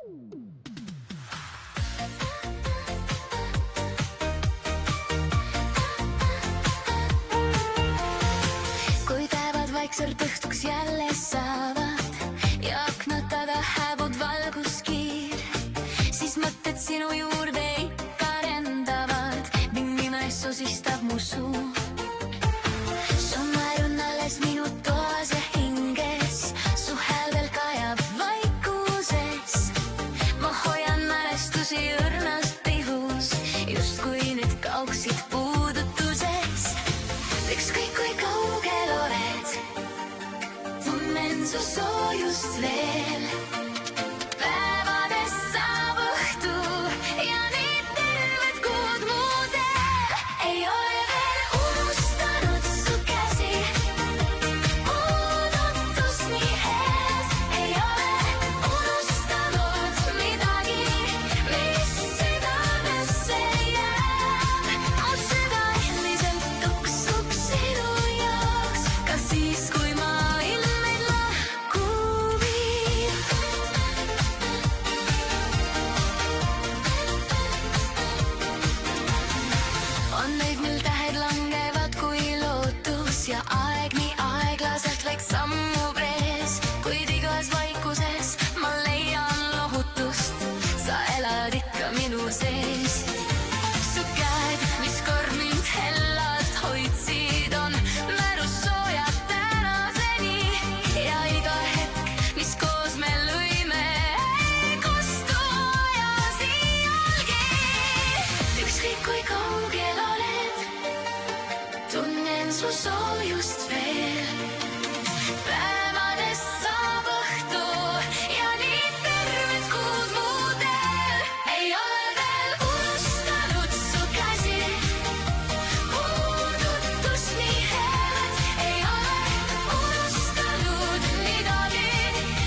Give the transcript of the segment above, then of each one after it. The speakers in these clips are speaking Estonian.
Kui päevad vaikselt õhtuks jälle saavad ja aknad taga hääbud valguskiir, siis mõtted sinu juurde ikka rendavad ning nime sosistab mu suu. Su naer on alles minu toas ja hinges, su hääl veel kajab vaikuses. Ma hoian mälestusi õrnast pihus, justkui need kauksid puudutuses. Ükskõik kui kaugel oled, tunnen su soojust veel. Päevades saab õhtu ja nii terved kuud muudel. Ei ole veel unustanud su käsi, oodatus nii head. Ei ole unustanud midagi, mis südamesse jääb. Mu süda endiselt tuksub sinu jaoks, ka siis kui maailm meid lahku viib. On neid, mil tähed langevad kui lootus ja aeg nii aeglaselt vaiks sammu prees, kuid igas vaikuses ma leian lohutust. Sa elad ikka minu sees. Su käed, mis kord mind hellalt hoidsid, on mälus soojad tänaseni ja iga hetk, mis koos me lõime, ei kostu ajas iialgi. Ükskõik kui kaugel oled, tunnen su soojust veel. Päevades saab õhtu ja nii terved kuud muudel. Ei ole veel unustanud su käsi, puudutus nii head. Ei ole unustanud midagi,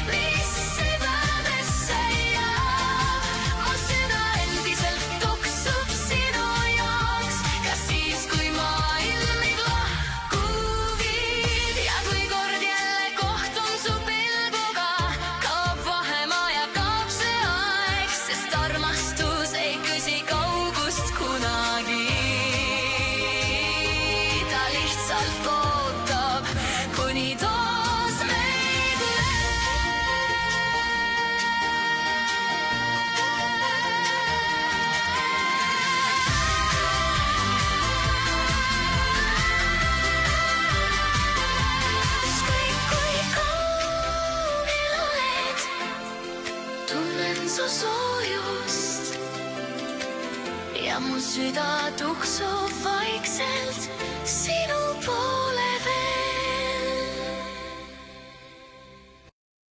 mis südamesse jääb. Mu süda endiselt tuksub sinu jaoks, ka siis kui maailm meid lahku viib. Ja kui kord jälle kohtun su pilguga, kaob vahemaa ja kaob see aeg, sest armastus ei küsi kaugust kunagi. Ta lihtsalt ootab, kuni taas meid näeb. Ükskõik kui kaugel oled, tunnen su soojust ja mu süda tuksub